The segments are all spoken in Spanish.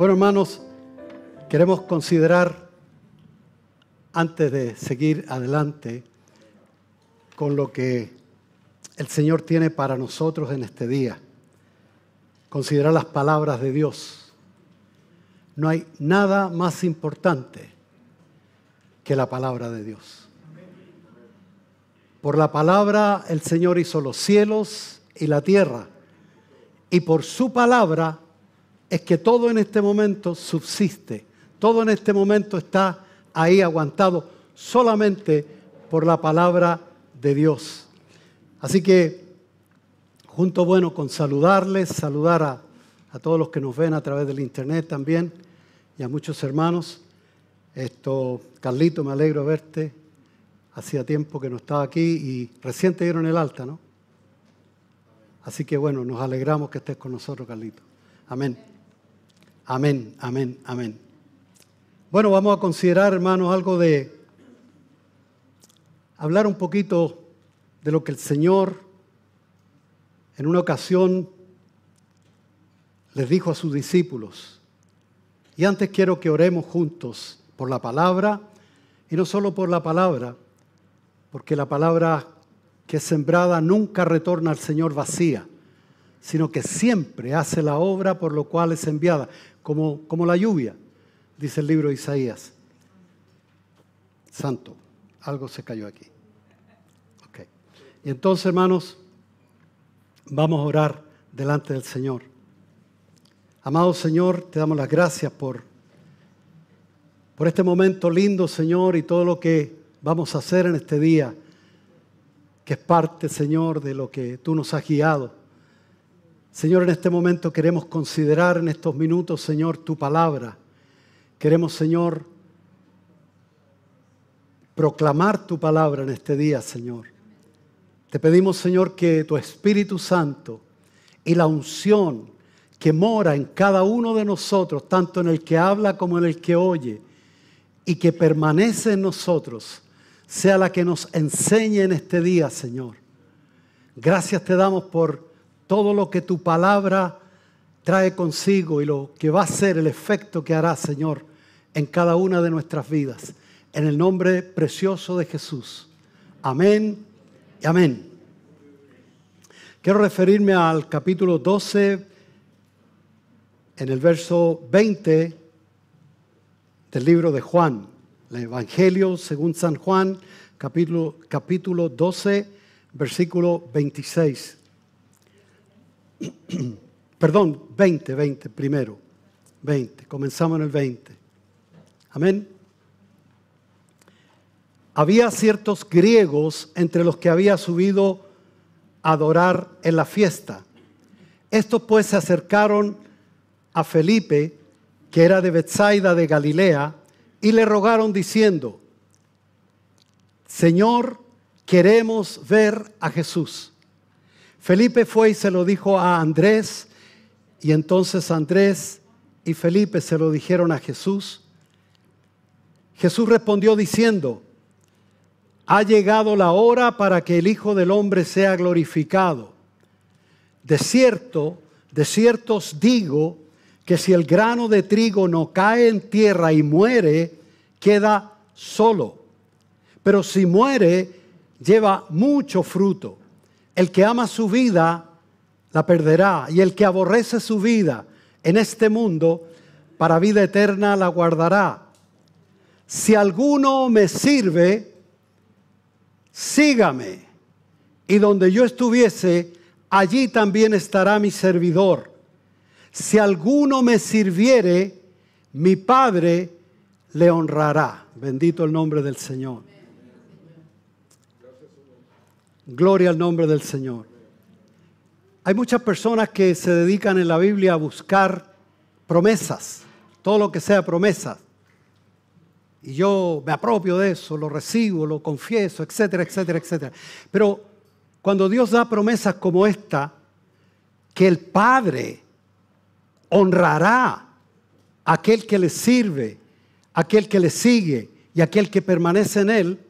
Bueno, hermanos, queremos considerar, antes de seguir adelante con lo que el Señor tiene para nosotros en este día, considerar las palabras de Dios. No hay nada más importante que la palabra de Dios. Por la palabra el Señor hizo los cielos y la tierra, y por su palabra es que todo en este momento subsiste, todo en este momento está ahí aguantado solamente por la palabra de Dios. Así que, junto con saludarles, saludar a todos los que nos ven a través del internet también, y a muchos hermanos. Carlito, me alegro de verte. Hacía tiempo que no estaba aquí y recién te dieron el alta, ¿no? Así que nos alegramos que estés con nosotros, Carlito. Amén. Amén, amén, amén. Bueno, vamos a considerar, hermanos, hablar un poquito de lo que el Señor en una ocasión les dijo a sus discípulos. Y antes quiero que oremos juntos por la palabra, y no solo por la palabra, porque la palabra que es sembrada nunca retorna al Señor vacía, sino que siempre hace la obra por lo cual es enviada, como la lluvia, dice el libro de Isaías. Santo, algo se cayó aquí. Okay. Y entonces, hermanos, vamos a orar delante del Señor. Amado Señor, te damos las gracias por este momento lindo, Señor, y todo lo que vamos a hacer en este día, que es parte, Señor, de lo que tú nos has guiado. Señor, en este momento queremos considerar en estos minutos, Señor, tu palabra. Queremos, Señor, proclamar tu palabra en este día, Señor. Te pedimos, Señor, que tu Espíritu Santo y la unción que mora en cada uno de nosotros, tanto en el que habla como en el que oye, y que permanece en nosotros, sea la que nos enseñe en este día, Señor. Gracias te damos por todo lo que tu palabra trae consigo y lo que va a ser el efecto que hará, Señor, en cada una de nuestras vidas. En el nombre precioso de Jesús. Amén y amén. Quiero referirme al capítulo 12, en el verso 20 del libro de Juan. El Evangelio según San Juan, capítulo 12, versículo 26. Perdón, 20 primero. 20, comenzamos en el 20. Amén. Había ciertos griegos entre los que había subido a adorar en la fiesta. Estos pues se acercaron a Felipe, que era de Betsaida de Galilea, y le rogaron diciendo: Señor, queremos ver a Jesús. Felipe fue y se lo dijo a Andrés, y entonces Andrés y Felipe se lo dijeron a Jesús. Jesús respondió diciendo: ha llegado la hora para que el Hijo del Hombre sea glorificado. De cierto os digo que si el grano de trigo no cae en tierra y muere, queda solo. Pero si muere, lleva mucho fruto. El que ama su vida, la perderá. Y el que aborrece su vida en este mundo, para vida eterna la guardará. Si alguno me sirve, sígame. Y donde yo estuviese, allí también estará mi servidor. Si alguno me sirviere, mi Padre le honrará. Bendito el nombre del Señor. Gloria al nombre del Señor. Hay muchas personas que se dedican en la Biblia a buscar promesas, todo lo que sea promesas. Y yo me apropio de eso, lo recibo, lo confieso, etcétera, etcétera, etcétera. Pero cuando Dios da promesas como esta, que el Padre honrará a aquel que le sirve, aquel que le sigue y aquel que permanece en él,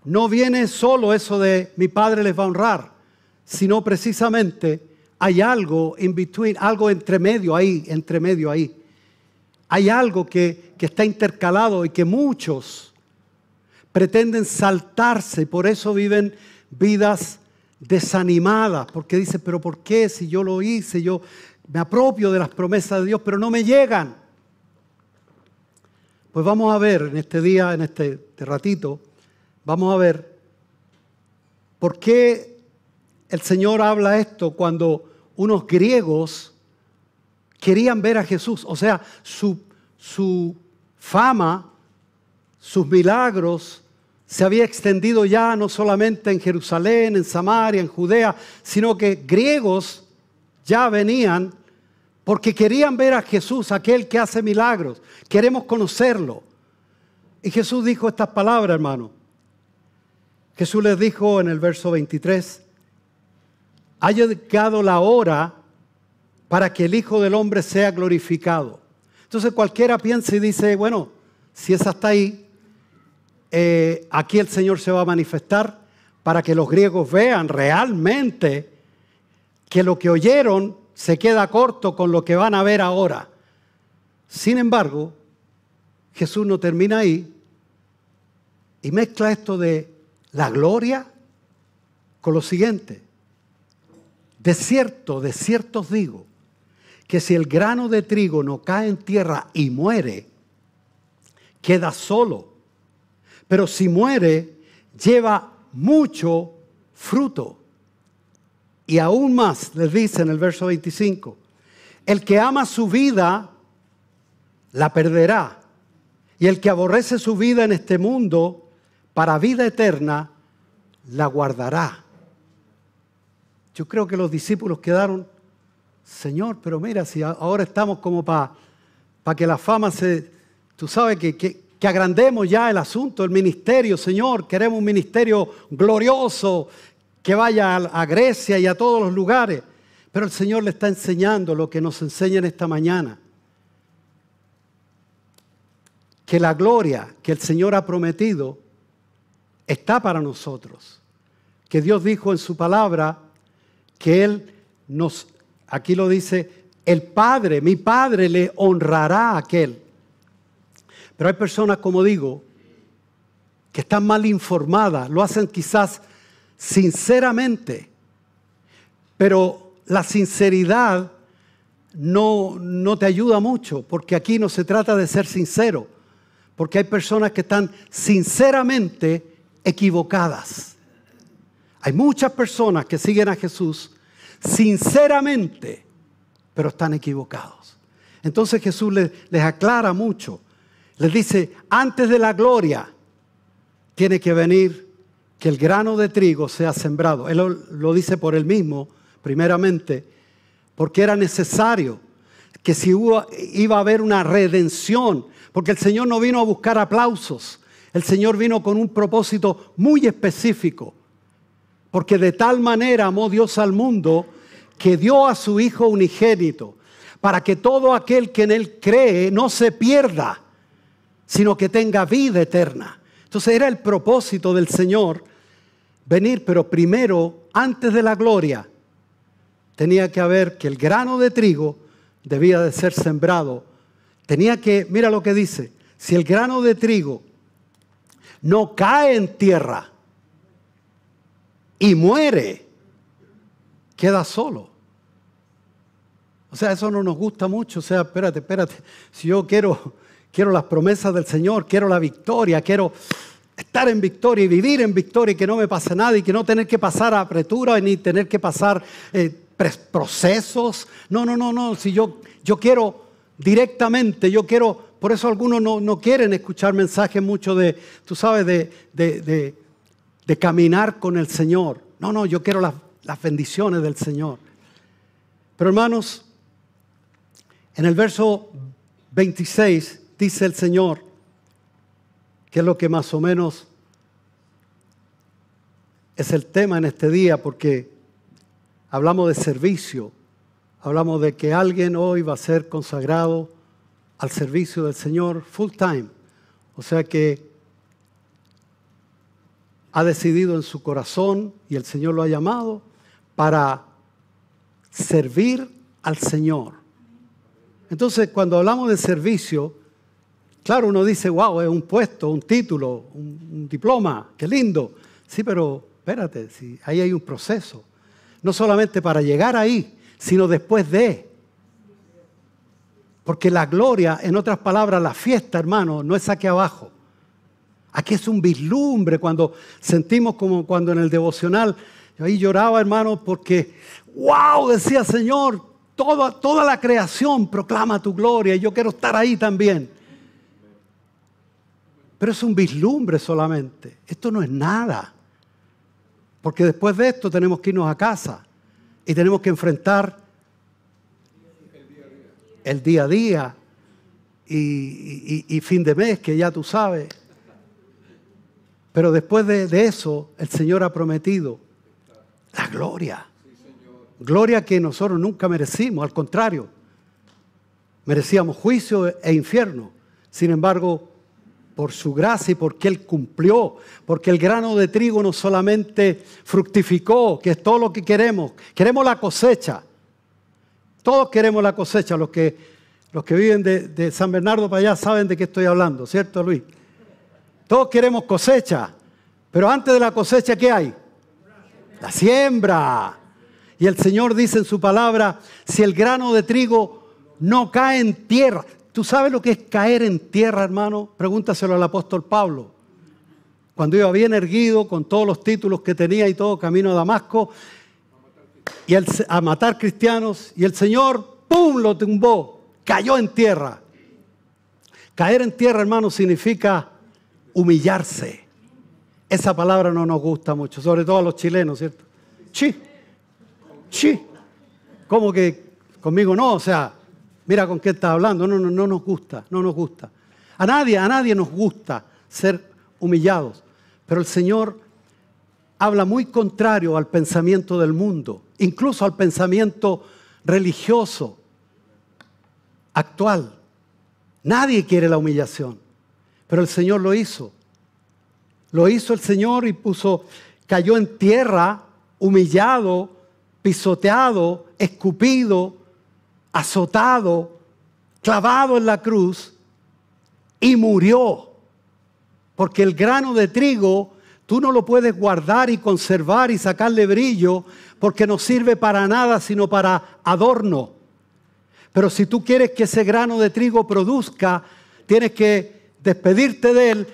no viene solo eso de mi Padre les va a honrar, sino precisamente hay algo in between, algo entre medio ahí. Hay algo que está intercalado y que muchos pretenden saltarse y por eso viven vidas desanimadas, porque dicen, pero ¿por qué? Si yo lo hice, yo me apropio de las promesas de Dios, pero no me llegan. Pues vamos a ver en este día, en este ratito, vamos a ver por qué el Señor habla esto cuando unos griegos querían ver a Jesús. O sea, su fama, sus milagros se había extendido ya no solamente en Jerusalén, en Samaria, en Judea, sino que griegos ya venían porque querían ver a Jesús, aquel que hace milagros. Queremos conocerlo. Y Jesús dijo estas palabras, hermano. Jesús les dijo en el verso 23, ha llegado la hora para que el Hijo del Hombre sea glorificado. Entonces cualquiera piensa y dice, bueno, si es hasta ahí, aquí el Señor se va a manifestar para que los griegos vean realmente que lo que oyeron se queda corto con lo que van a ver ahora. Sin embargo, Jesús no termina ahí y mezcla esto de la gloria con lo siguiente. De cierto os digo, que si el grano de trigo no cae en tierra y muere, queda solo. Pero si muere, lleva mucho fruto. Y aún más, les dice en el verso 25, el que ama su vida, la perderá. Y el que aborrece su vida en este mundo, para vida eterna, la guardará. Yo creo que los discípulos quedaron, Señor, pero mira, si ahora estamos como para que la fama tú sabes que agrandemos ya el asunto, el ministerio, Señor, queremos un ministerio glorioso que vaya a Grecia y a todos los lugares. Pero el Señor le está enseñando lo que nos enseña en esta mañana. Que la gloria que el Señor ha prometido está para nosotros. Que Dios dijo en su palabra que Él nos, aquí lo dice, el Padre, mi Padre le honrará a aquel. Pero hay personas, como digo, que están mal informadas, lo hacen quizás sinceramente, pero la sinceridad no te ayuda mucho, porque aquí no se trata de ser sincero, porque hay personas que están sinceramente equivocadas. Hay muchas personas que siguen a Jesús sinceramente, pero están equivocados. Entonces Jesús les aclara mucho. Les dice, antes de la gloria tiene que venir que el grano de trigo sea sembrado. Él lo dice por él mismo, primeramente, porque era necesario que si iba a haber una redención, porque el Señor no vino a buscar aplausos, el Señor vino con un propósito muy específico, porque de tal manera amó Dios al mundo que dio a su Hijo unigénito, para que todo aquel que en Él cree no se pierda, sino que tenga vida eterna. Entonces era el propósito del Señor venir, pero primero, antes de la gloria, tenía que haber que el grano de trigo debía de ser sembrado. Tenía que, mira lo que dice, si el grano de trigo no cae en tierra y muere, queda solo. O sea, eso no nos gusta mucho. O sea, espérate. Si yo quiero las promesas del Señor, quiero la victoria, quiero estar en victoria y vivir en victoria y que no me pase nada y que no tener que pasar apretura ni tener que pasar procesos. No. Si yo quiero directamente, yo quiero, por eso algunos no quieren escuchar mensajes mucho de, tú sabes, de caminar con el Señor. No, yo quiero las bendiciones del Señor. Pero hermanos, en el verso 26 dice el Señor, que es lo que más o menos es el tema en este día, porque hablamos de servicio, hablamos de que alguien hoy va a ser consagrado al servicio del Señor full time. O sea que ha decidido en su corazón y el Señor lo ha llamado para servir al Señor. Entonces, cuando hablamos de servicio, claro, uno dice, wow, es un puesto, un título, un diploma, qué lindo. Sí, pero espérate, sí, ahí hay un proceso. No solamente para llegar ahí, sino después de. Porque la gloria, en otras palabras, la fiesta, hermano, no es aquí abajo. Aquí es un vislumbre cuando sentimos como cuando en el devocional, yo ahí lloraba, hermano, porque, wow, decía, Señor, toda la creación proclama tu gloria y yo quiero estar ahí también. Pero es un vislumbre solamente. Esto no es nada. Porque después de esto tenemos que irnos a casa y tenemos que enfrentar el día a día y fin de mes, que ya tú sabes. Pero después de eso, el Señor ha prometido la gloria. Gloria que nosotros nunca merecimos, al contrario. Merecíamos juicio e infierno. Sin embargo, por su gracia y porque Él cumplió, porque el grano de trigo no solamente fructificó, que es todo lo que queremos la cosecha. Todos queremos la cosecha. Los que viven de San Bernardo para allá saben de qué estoy hablando, ¿cierto, Luis? Todos queremos cosecha, pero antes de la cosecha, ¿qué hay? La siembra. Y el Señor dice en su palabra, si el grano de trigo no cae en tierra. ¿Tú sabes lo que es caer en tierra, hermano? Pregúntaselo al apóstol Pablo. Cuando iba bien erguido, con todos los títulos que tenía y todo, camino a Damasco, y a matar cristianos, y el Señor, ¡pum!, lo tumbó, cayó en tierra. Caer en tierra, hermano, significa humillarse. Esa palabra no nos gusta mucho, sobre todo a los chilenos, ¿cierto? Sí. ¿Cómo que conmigo no? O sea, mira con qué estás hablando. No nos gusta, no nos gusta. A nadie nos gusta ser humillados. Pero el Señor habla muy contrario al pensamiento del mundo, incluso al pensamiento religioso actual. Nadie quiere la humillación, pero el Señor lo hizo. Lo hizo el Señor y cayó en tierra, humillado, pisoteado, escupido, azotado, clavado en la cruz y murió. Porque el grano de trigo tú no lo puedes guardar y conservar y sacarle brillo porque no sirve para nada sino para adorno. Pero si tú quieres que ese grano de trigo produzca, tienes que despedirte de él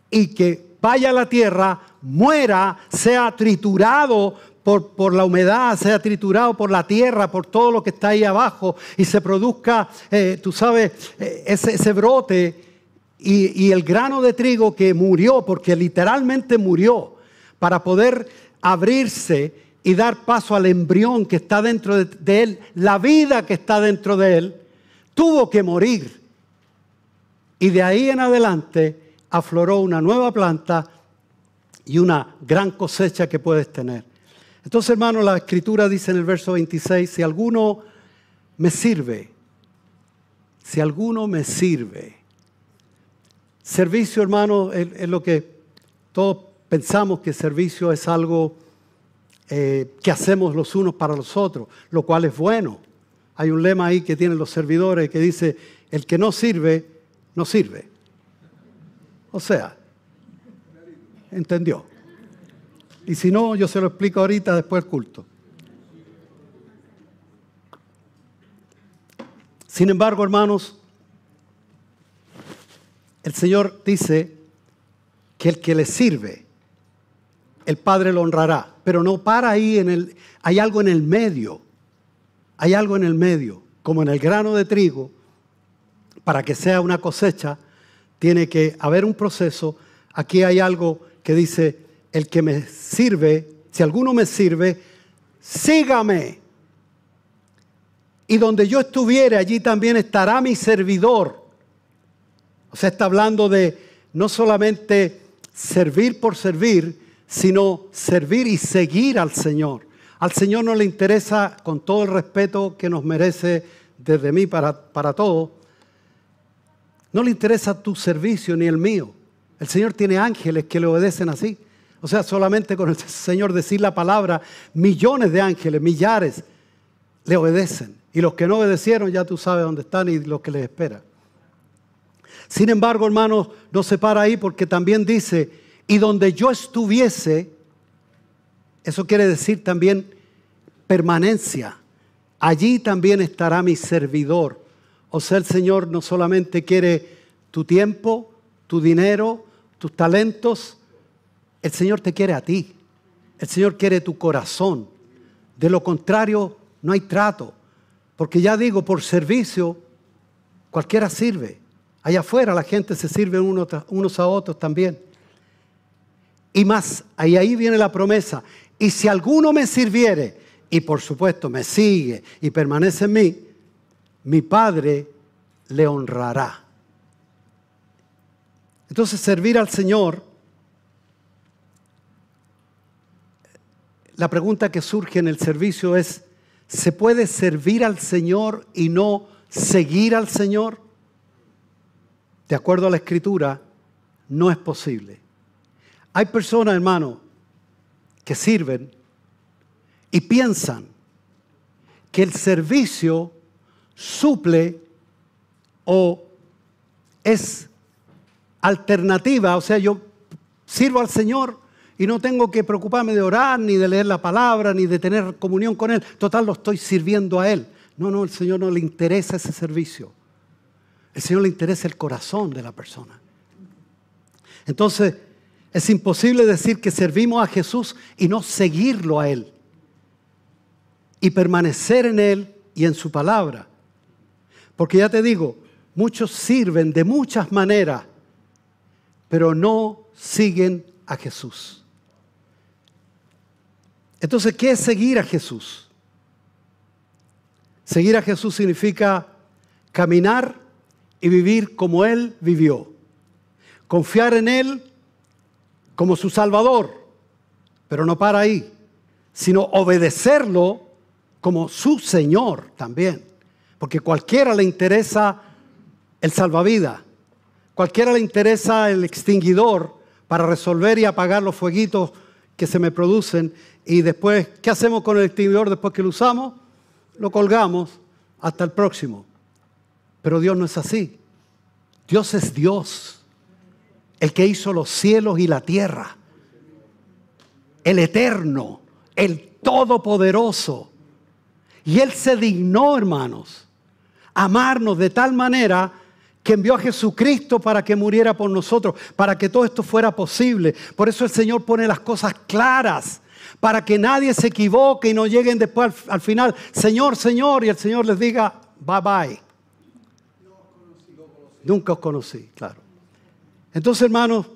y que vaya a la tierra, muera, sea triturado por la humedad, sea triturado por la tierra, por todo lo que está ahí abajo y se produzca, tú sabes, ese brote y el grano de trigo que murió, porque literalmente murió, para poder abrirse y dar paso al embrión que está dentro de él, la vida que está dentro de él, tuvo que morir. Y de ahí en adelante afloró una nueva planta y una gran cosecha que puedes tener. Entonces, hermano, la Escritura dice en el verso 26, si alguno me sirve. Servicio, hermano, es lo que todos pensamos que servicio es algo que hacemos los unos para los otros, lo cual es bueno. Hay un lema ahí que tienen los servidores que dice, el que no sirve, no sirve. O sea, ¿entendió? Y si no, yo se lo explico ahorita después del culto. Sin embargo, hermanos, el Señor dice que el que le sirve, el Padre lo honrará. Pero no para ahí, hay algo en el medio. Hay algo en el medio. Como en el grano de trigo, para que sea una cosecha, tiene que haber un proceso. Aquí hay algo que dice, el que me sirve, si alguno me sirve, sígame. Y donde yo estuviere, allí también estará mi servidor. O sea, está hablando de no solamente servir por servir, sino servir y seguir al Señor. Al Señor no le interesa, con todo el respeto que nos merece desde mí para todos, no le interesa tu servicio ni el mío. El Señor tiene ángeles que le obedecen así. O sea, solamente con el Señor decir la palabra, millones de ángeles, millares, le obedecen. Y los que no obedecieron ya tú sabes dónde están y lo que les espera. Sin embargo, hermanos, no se para ahí porque también dice, y donde yo estuviese, eso quiere decir también permanencia. Allí también estará mi servidor. O sea, el Señor no solamente quiere tu tiempo, tu dinero, tus talentos. El Señor te quiere a ti. El Señor quiere tu corazón. De lo contrario, no hay trato. Porque ya digo, por servicio, cualquiera sirve. Allá afuera la gente se sirve unos a otros también. Y más, ahí viene la promesa. Y si alguno me sirviere, y por supuesto me sigue y permanece en mí, mi Padre le honrará. Entonces, servir al Señor, la pregunta que surge en el servicio es, ¿se puede servir al Señor y no seguir al Señor? De acuerdo a la Escritura, no es posible. Hay personas, hermano, que sirven y piensan que el servicio suple o es alternativa. O sea, yo sirvo al Señor y no tengo que preocuparme de orar, ni de leer la palabra, ni de tener comunión con Él. Total, lo estoy sirviendo a Él. No, al Señor no le interesa ese servicio. El Señor le interesa el corazón de la persona. Entonces, es imposible decir que servimos a Jesús y no seguirlo a Él. Y permanecer en Él y en su palabra. Porque ya te digo, muchos sirven de muchas maneras, pero no siguen a Jesús. Entonces, ¿qué es seguir a Jesús? Seguir a Jesús significa caminar y vivir como Él vivió. Confiar en Él como su Salvador, pero no para ahí, sino obedecerlo como su Señor también. Porque cualquiera le interesa el salvavidas, cualquiera le interesa el extinguidor para resolver y apagar los fueguitos que se me producen. Y después, ¿qué hacemos con el extinguidor después que lo usamos? Lo colgamos hasta el próximo. Pero Dios no es así. Dios es Dios, el que hizo los cielos y la tierra, el eterno, el todopoderoso. Y Él se dignó, hermanos, amarnos de tal manera que envió a Jesucristo para que muriera por nosotros, para que todo esto fuera posible. Por eso el Señor pone las cosas claras, para que nadie se equivoque y no lleguen después al final, Señor, Señor, y el Señor les diga, bye, bye. Nunca os conocí, claro. Entonces, hermanos,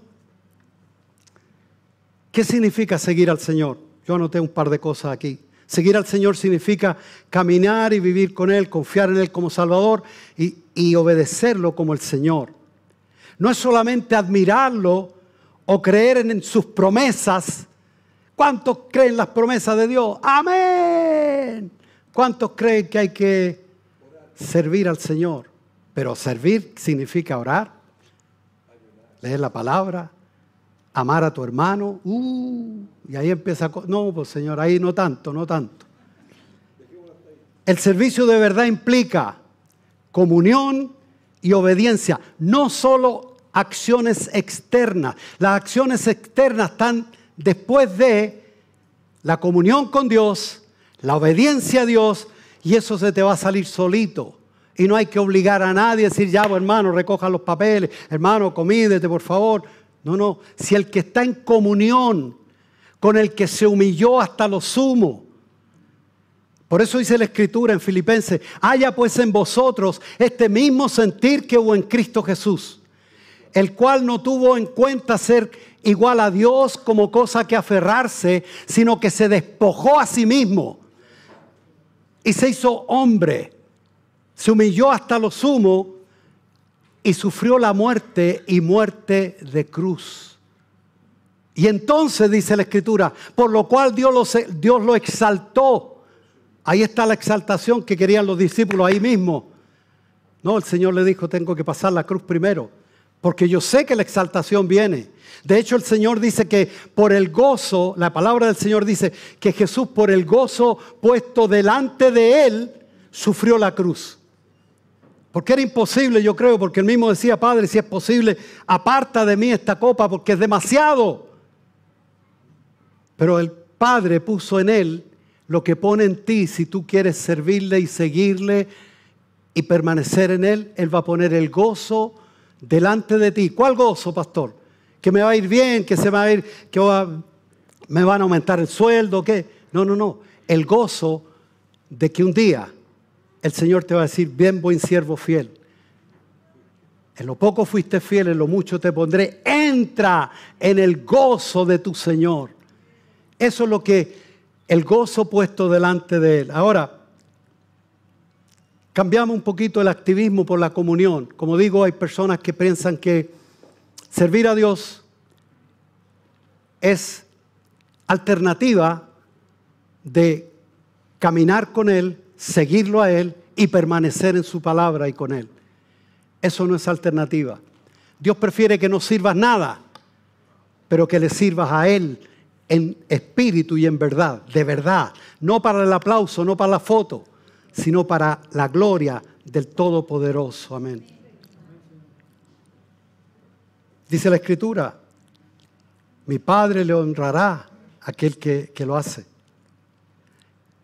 ¿qué significa seguir al Señor? Yo anoté un par de cosas aquí. Seguir al Señor significa caminar y vivir con Él, confiar en Él como Salvador y obedecerlo como el Señor. No es solamente admirarlo o creer en sus promesas. ¿Cuántos creen las promesas de Dios? ¡Amén! ¿Cuántos creen que hay que servir al Señor? Pero servir significa orar, leer la palabra, amar a tu hermano. Y ahí empieza, no, pues Señor, ahí no tanto. El servicio de verdad implica comunión y obediencia, no solo acciones externas. Las acciones externas están después de la comunión con Dios, la obediencia a Dios, y eso se te va a salir solito. Y no hay que obligar a nadie a decir, ya, pues, hermano, recoja los papeles, hermano, comídete, por favor. No. Si el que está en comunión con el que se humilló hasta lo sumo. Por eso dice la Escritura en Filipenses, haya pues en vosotros este mismo sentir que hubo en Cristo Jesús, el cual no tuvo en cuenta ser igual a Dios como cosa que aferrarse, sino que se despojó a sí mismo y se hizo hombre. Se humilló hasta lo sumo y sufrió la muerte y muerte de cruz. Y entonces dice la Escritura, por lo cual Dios lo exaltó. Ahí está la exaltación que querían los discípulos ahí mismo. No, el Señor le dijo, tengo que pasar la cruz primero. Porque yo sé que la exaltación viene. De hecho, el Señor dice que por el gozo, la palabra del Señor dice que Jesús por el gozo puesto delante de Él, sufrió la cruz. Porque era imposible, yo creo, porque él mismo decía, Padre, si es posible, aparta de mí esta copa porque es demasiado. Pero el Padre puso en él lo que pone en ti. Si tú quieres servirle y seguirle y permanecer en él, él va a poner el gozo delante de ti. ¿Cuál gozo, pastor? ¿Que me va a ir bien? ¿Que se va a ir? ¿Que me van a aumentar el sueldo? ¿Qué? No. El gozo de que un día el Señor te va a decir, bien, buen siervo fiel. En lo poco fuiste fiel, en lo mucho te pondré. Entra en el gozo de tu Señor. Eso es lo que el gozo puesto delante de Él. Ahora, cambiamos un poquito el activismo por la comunión. Como digo, hay personas que piensan que servir a Dios es alternativa de caminar con Él, seguirlo a Él y permanecer en su palabra y con Él. Eso no es alternativa. Dios prefiere que no sirvas nada, pero que le sirvas a Él en espíritu y en verdad, de verdad. No para el aplauso, no para la foto, sino para la gloria del Todopoderoso. Amén. Dice la Escritura, mi Padre le honrará a aquel que lo hace.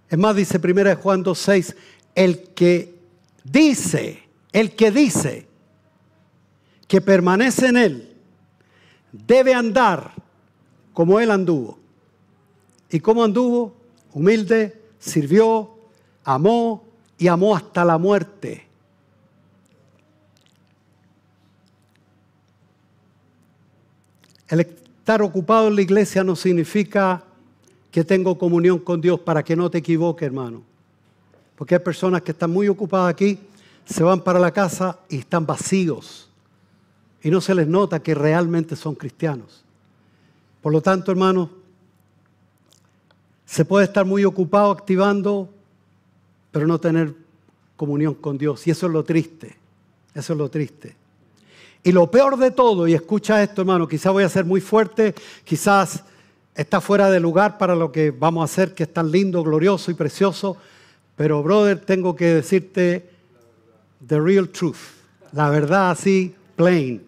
Es más, dice 1 Juan 2:6, el que dice que permanece en Él, debe andar como Él anduvo. ¿Y cómo anduvo? Humilde, sirvió, amó y amó hasta la muerte. El estar ocupado en la iglesia no significa que tengo comunión con Dios, para que no te equivoques, hermano. Porque hay personas que están muy ocupadas aquí, se van para la casa y están vacíos. Y no se les nota que realmente son cristianos. Por lo tanto, hermano, se puede estar muy ocupado activando, pero no tener comunión con Dios. Y eso es lo triste. Eso es lo triste. Y lo peor de todo, y escucha esto, hermano, quizás voy a ser muy fuerte, quizás está fuera de lugar para lo que vamos a hacer, que es tan lindo, glorioso y precioso. Pero, brother, tengo que decirte the real truth. La verdad así, plain.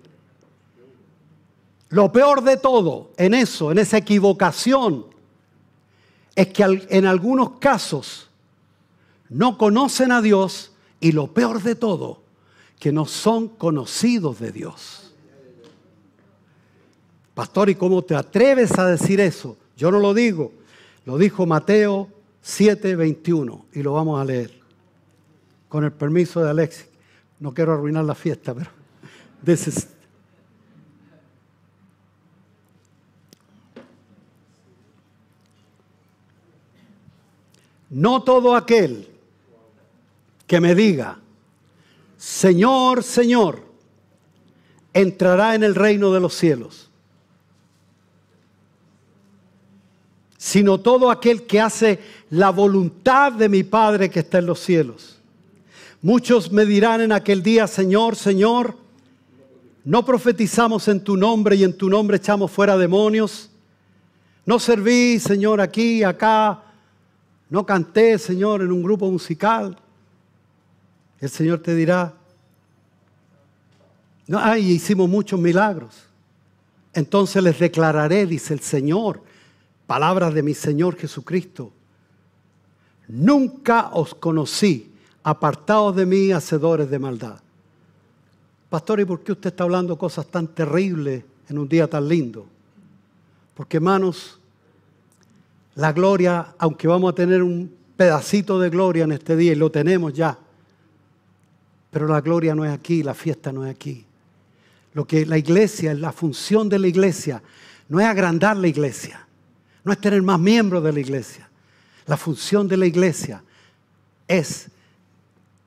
Lo peor de todo en eso, en esa equivocación, es que en algunos casos no conocen a Dios y lo peor de todo, que no son conocidos de Dios. Pastor, ¿y cómo te atreves a decir eso? Yo no lo digo. Lo dijo Mateo 7:21 y lo vamos a leer. Con el permiso de Alexis. No quiero arruinar la fiesta, pero no todo aquel que me diga, Señor, Señor, entrará en el reino de los cielos, sino todo aquel que hace la voluntad de mi Padre que está en los cielos. Muchos me dirán en aquel día, Señor, Señor, ¿no profetizamos en tu nombre y en tu nombre echamos fuera demonios? ¿No serví, Señor, aquí, acá? ¿No canté, Señor, en un grupo musical? El Señor te dirá, no, hicimos muchos milagros. Entonces les declararé, dice el Señor, palabras de mi Señor Jesucristo. Nunca os conocí, apartados de mí, hacedores de maldad. Pastor, ¿y por qué usted está hablando cosas tan terribles en un día tan lindo? Porque, hermanos, la gloria, aunque vamos a tener un pedacito de gloria en este día, y lo tenemos ya, pero la gloria no es aquí, la fiesta no es aquí. Lo que la iglesia, la función de la iglesia, no es agrandar la iglesia, no es tener más miembros de la iglesia. La función de la iglesia es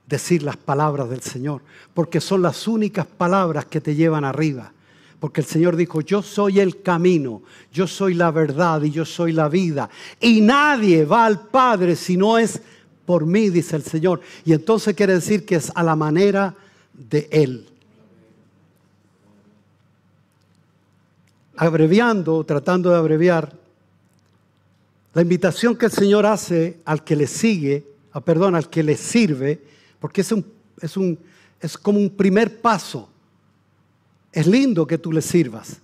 decir las palabras del Señor, porque son las únicas palabras que te llevan arriba. Porque el Señor dijo, yo soy el camino, yo soy la verdad y yo soy la vida. Y nadie va al Padre si no es por mí, dice el Señor. Y entonces quiere decir que es a la manera de Él. abreviando, tratando de abreviar, la invitación que el Señor hace al que le sigue, al que le sirve, porque es como un primer paso. Es lindo que tú le sirvas.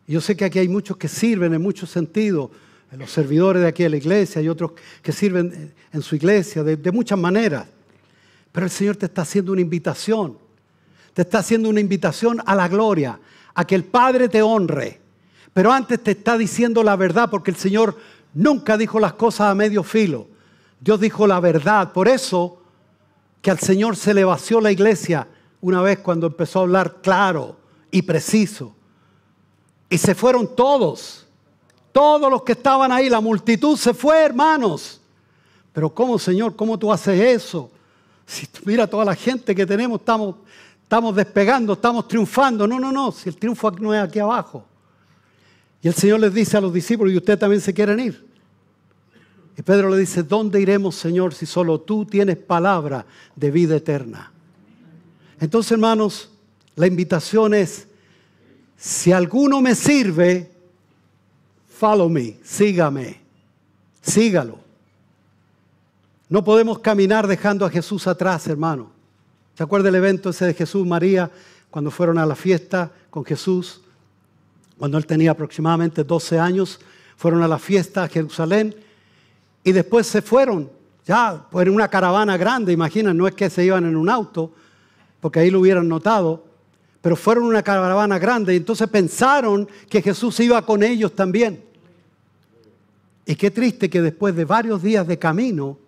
Yo sé que aquí hay muchos que sirven en muchos sentidos, los servidores de aquí de la iglesia y otros que sirven en su iglesia de muchas maneras. Pero el Señor te está haciendo una invitación. Te está haciendo una invitación a la gloria, a que el Padre te honre. Pero antes te está diciendo la verdad, porque el Señor nunca dijo las cosas a medio filo. Dios dijo la verdad. Por eso que al Señor se le vació la iglesia una vez cuando empezó a hablar claro y preciso. Y se fueron todos los que estaban ahí, la multitud se fue, hermanos. Pero ¿cómo, Señor? ¿Cómo tú haces eso? Si mira toda la gente que tenemos, estamos despegando, estamos triunfando. No, si el triunfo no es aquí abajo. Y el Señor les dice a los discípulos, ¿y ustedes también se quieren ir? Y Pedro le dice, ¿dónde iremos, Señor, si solo tú tienes palabra de vida eterna? Entonces, hermanos, la invitación es, si alguno me sirve, follow me, sígame, sígalo. No podemos caminar dejando a Jesús atrás, hermano. ¿Se acuerda el evento ese de Jesús y María cuando fueron a la fiesta con Jesús? Cuando él tenía aproximadamente 12 años, fueron a la fiesta a Jerusalén y después se fueron, ya en una caravana grande, imaginen, no es que se iban en un auto, porque ahí lo hubieran notado, pero fueron una caravana grande y entonces pensaron que Jesús iba con ellos también. Y qué triste que después de varios días de camino,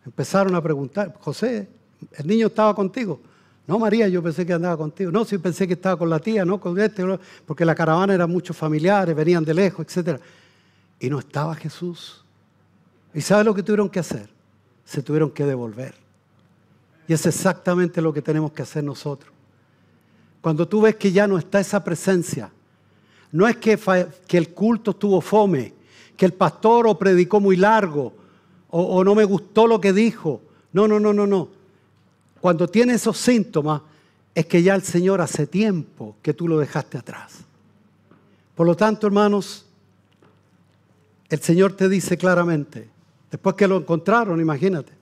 empezaron a preguntar, José, ¿el niño estaba contigo? No, María, yo pensé que andaba contigo. No, sí pensé que estaba con la tía, no con este, porque la caravana era muchos familiares, venían de lejos, etc. Y no estaba Jesús. ¿Y sabe lo que tuvieron que hacer? Se tuvieron que devolver. Y es exactamente lo que tenemos que hacer nosotros. Cuando tú ves que ya no está esa presencia, no es que el culto estuvo fome, que el pastor o predicó muy largo, o no me gustó lo que dijo. No. Cuando tiene esos síntomas, es que ya el Señor hace tiempo que tú lo dejaste atrás. Por lo tanto, hermanos, el Señor te dice claramente, después que lo encontraron, imagínate,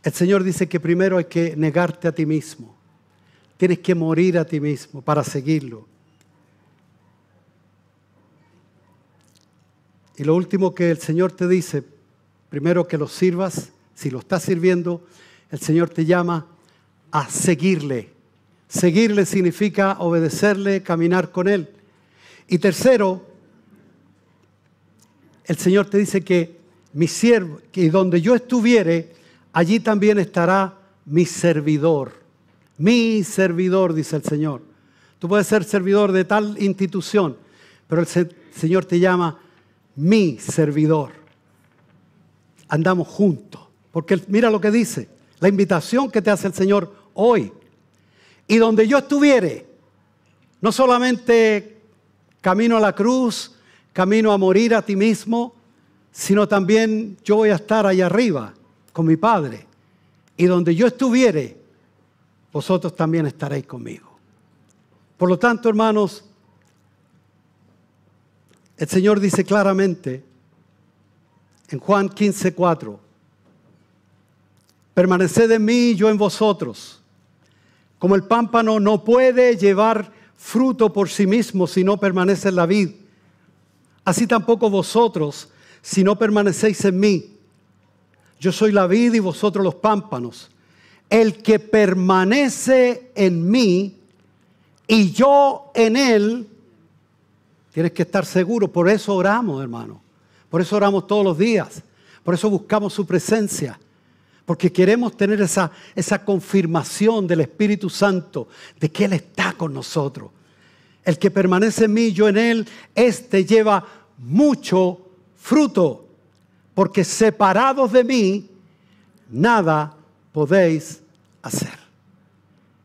el Señor dice que primero hay que negarte a ti mismo. Tienes que morir a ti mismo para seguirlo. Y lo último que el Señor te dice, primero que lo sirvas, si lo estás sirviendo, el Señor te llama a seguirle. Seguirle significa obedecerle, caminar con Él. Y tercero, el Señor te dice que mi siervo, que donde yo estuviere, allí también estará mi servidor. Mi servidor, dice el Señor. Tú puedes ser servidor de tal institución, pero el Señor te llama mi servidor. Andamos juntos. Porque mira lo que dice, la invitación que te hace el Señor hoy. Y donde yo estuviere, no solamente camino a la cruz, camino a morir a ti mismo, sino también yo voy a estar allá arriba con mi Padre. Y donde yo estuviere, vosotros también estaréis conmigo. Por lo tanto, hermanos, el Señor dice claramente en Juan 15:4, permaneced en mí y yo en vosotros. Como el pámpano no puede llevar fruto por sí mismo si no permanece en la vid, así tampoco vosotros si no permanecéis en mí. Yo soy la vid y vosotros los pámpanos. El que permanece en mí y yo en él, tienes que estar seguro. Por eso oramos, hermano. Por eso oramos todos los días. Por eso buscamos su presencia. Porque queremos tener esa confirmación del Espíritu Santo de que Él está con nosotros. El que permanece en mí, yo en Él, este lleva mucho fruto. Porque separados de mí, nada podéis hacer.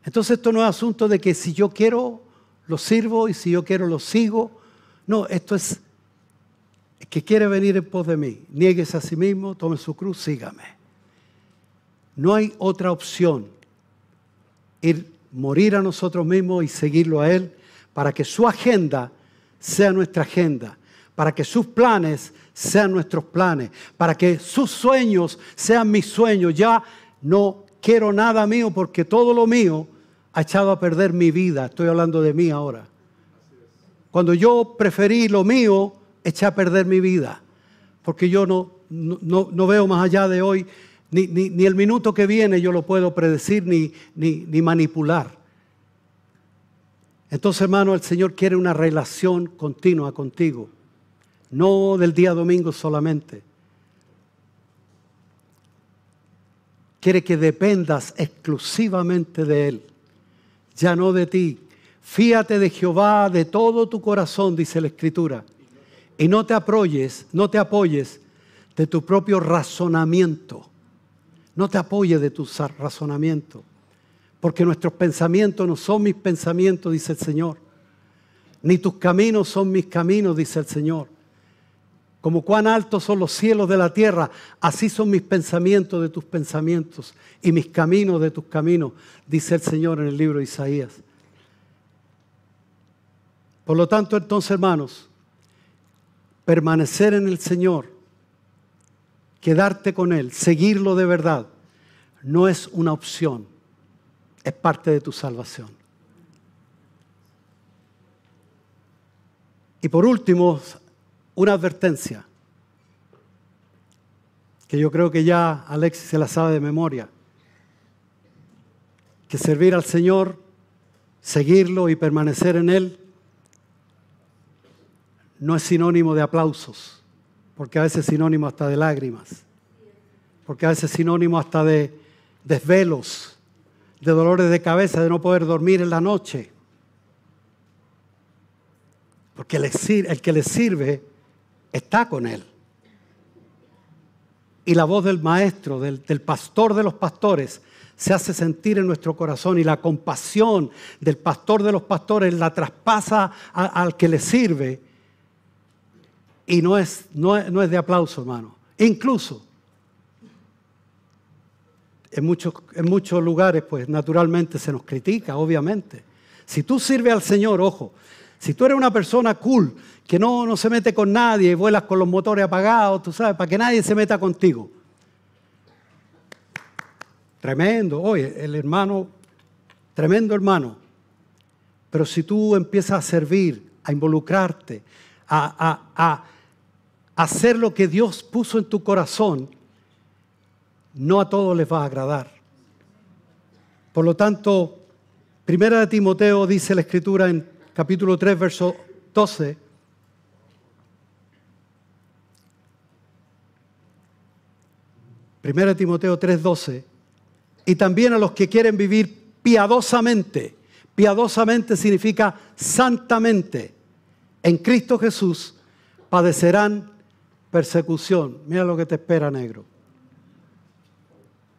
Entonces esto no es asunto de que si yo quiero, lo sirvo y si yo quiero, lo sigo. No, esto es que quiere venir en pos de mí. Niéguese a sí mismo, tome su cruz, sígame. No hay otra opción. Ir morir a nosotros mismos y seguirlo a Él, para que su agenda sea nuestra agenda, para que sus planes sean nuestros planes, para que sus sueños sean mis sueños. Ya no quiero nada mío porque todo lo mío ha echado a perder mi vida. Estoy hablando de mí ahora. Cuando yo preferí lo mío, eché a perder mi vida, porque yo no veo más allá de hoy, ni el minuto que viene yo lo puedo predecir ni manipular. Entonces, hermano, el Señor quiere una relación continua contigo, no del día domingo solamente. Quiere que dependas exclusivamente de Él, ya no de ti. Fíate de Jehová de todo tu corazón, dice la Escritura, y no te apoyes de tu propio razonamiento. No te apoyes de tu razonamiento, porque nuestros pensamientos no son mis pensamientos, dice el Señor, ni tus caminos son mis caminos, dice el Señor. Como cuán altos son los cielos de la tierra, así son mis pensamientos de tus pensamientos y mis caminos de tus caminos, dice el Señor en el libro de Isaías. Por lo tanto, entonces, hermanos, permanecer en el Señor, quedarte con Él, seguirlo de verdad, no es una opción, es parte de tu salvación. Y por último, una advertencia, que yo creo que ya Alexis se la sabe de memoria, que servir al Señor, seguirlo y permanecer en Él, no es sinónimo de aplausos, porque a veces es sinónimo hasta de lágrimas, porque a veces es sinónimo hasta de desvelos, de dolores de cabeza, de no poder dormir en la noche. Porque el que le sirve está con Él. Y la voz del maestro, del pastor de los pastores, se hace sentir en nuestro corazón, y la compasión del pastor de los pastores la traspasa al que le sirve. Y no es de aplauso, hermano. Incluso, en muchos lugares, pues naturalmente se nos critica, obviamente. Si tú sirves al Señor, ojo, si tú eres una persona cool, que no se mete con nadie, vuelas con los motores apagados, tú sabes, para que nadie se meta contigo. Tremendo, oye, el hermano, tremendo hermano. Pero si tú empiezas a servir, a involucrarte, a hacer lo que Dios puso en tu corazón, no a todos les va a agradar. Por lo tanto, 1 de Timoteo dice la Escritura en capítulo 3, verso 12, Primera de Timoteo 3:12, y también a los que quieren vivir piadosamente. Piadosamente significa santamente. En Cristo Jesús padecerán persecución. Mira lo que te espera, negro.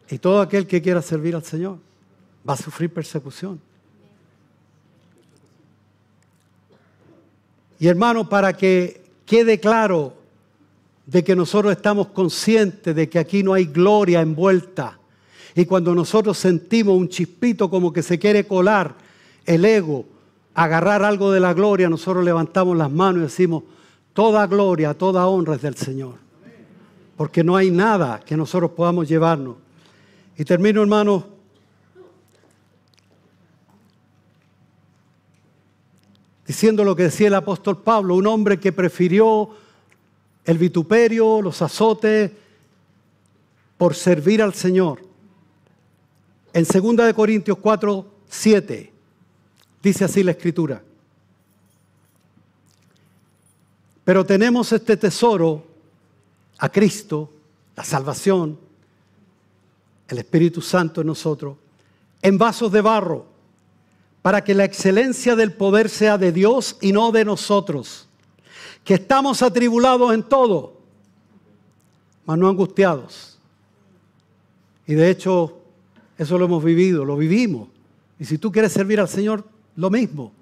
Y todo aquel que quiera servir al Señor va a sufrir persecución. Y hermano, para que quede claro de que nosotros estamos conscientes de que aquí no hay gloria envuelta, y cuando nosotros sentimos un chispito como que se quiere colar el ego, agarrar algo de la gloria, nosotros levantamos las manos y decimos: toda gloria, toda honra es del Señor, porque no hay nada que nosotros podamos llevarnos. Y termino, hermano, diciendo lo que decía el apóstol Pablo, un hombre que prefirió el vituperio, los azotes, por servir al Señor. En 2 Corintios 4:7 dice así la Escritura: pero tenemos este tesoro, a Cristo, la salvación, el Espíritu Santo en nosotros, en vasos de barro, para que la excelencia del poder sea de Dios y no de nosotros, que estamos atribulados en todo, mas no angustiados. Y de hecho, eso lo hemos vivido, lo vivimos. Y si tú quieres servir al Señor, lo mismo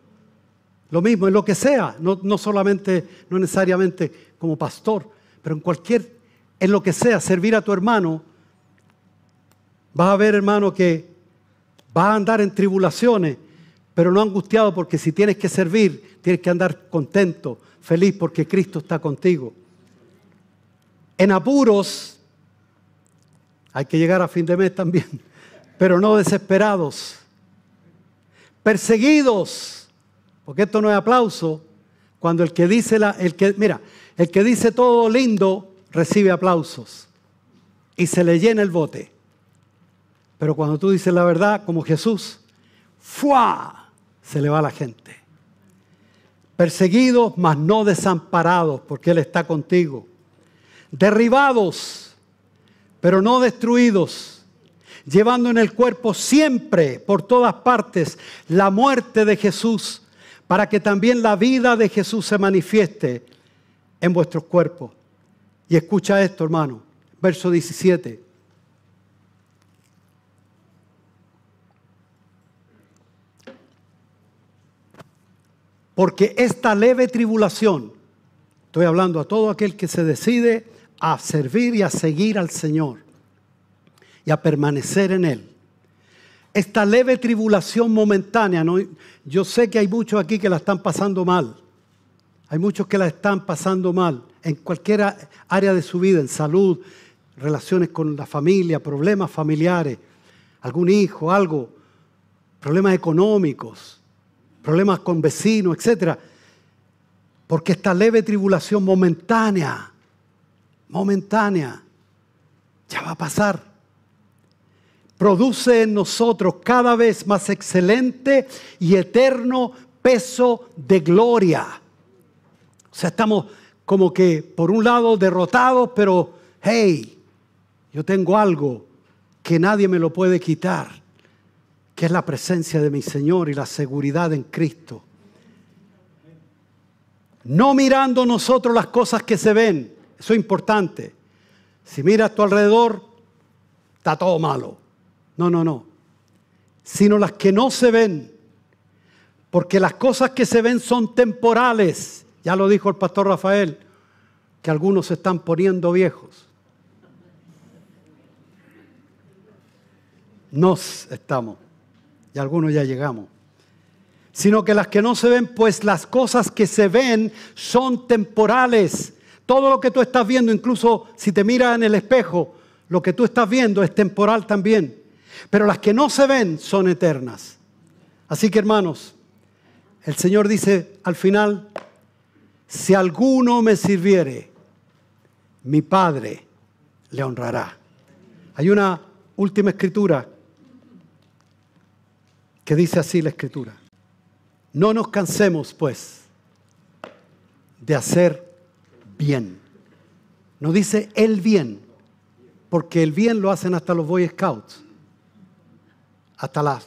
en lo que sea, no solamente, no necesariamente como pastor, pero en lo que sea, servir a tu hermano. Vas a ver, hermano, que Vas a andar en tribulaciones, pero no angustiado, porque si tienes que servir, tienes que andar contento, feliz, porque Cristo está contigo. En apuros, hay que llegar a fin de mes también, pero no desesperados. Perseguidos, porque esto no es aplauso. Cuando el que dice el que dice todo lindo recibe aplausos y se le llena el bote. Pero cuando tú dices la verdad, como Jesús, ¡fua!, se le va a la gente. Perseguidos, mas no desamparados, porque Él está contigo. Derribados, pero no destruidos, llevando en el cuerpo siempre, por todas partes, la muerte de Jesús, para que también la vida de Jesús se manifieste en vuestros cuerpos. Y escucha esto, hermano, verso 17. Porque esta leve tribulación, estoy hablando a todo aquel que se decide a servir y a seguir al Señor y a permanecer en Él. Esta leve tribulación momentánea, ¿no? Yo sé que hay muchos aquí que la están pasando mal. Hay muchos que la están pasando mal en cualquier área de su vida, en salud, relaciones con la familia, problemas familiares, algún hijo, algo, problemas económicos, problemas con vecinos, etc. Porque esta leve tribulación momentánea, ya va a pasar. Produce en nosotros cada vez más excelente y eterno peso de gloria. O sea, estamos como que por un lado derrotados, pero hey, yo tengo algo que nadie me lo puede quitar, que es la presencia de mi Señor y la seguridad en Cristo. No mirando nosotros las cosas que se ven, eso es importante. Si miras a tu alrededor, está todo malo. No. Sino las que no se ven, porque las cosas que se ven son temporales. Ya lo dijo el pastor Rafael, que algunos se están poniendo viejos. Nos estamos, y algunos ya llegamos. Sino que las que no se ven, pues las cosas que se ven son temporales. Todo lo que tú estás viendo, incluso si te miras en el espejo, lo que tú estás viendo es temporal también. Pero las que no se ven son eternas. Así que, hermanos, el Señor dice al final, si alguno me sirviere, mi Padre le honrará. Hay una última escritura que dice así la escritura. No nos cansemos, pues, de hacer bien. No dice el bien, porque el bien lo hacen hasta los Boy Scouts, hasta las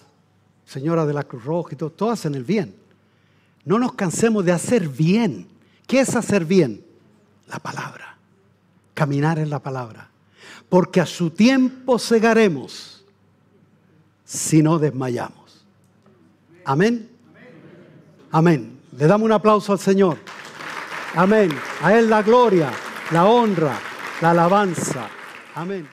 señoras de la Cruz Roja y todo, todos hacen el bien. No nos cansemos de hacer bien. ¿Qué es hacer bien? La palabra. Caminar en la palabra. Porque a su tiempo segaremos si no desmayamos. Amén. Amén. Le damos un aplauso al Señor. Amén. A Él la gloria, la honra, la alabanza. Amén.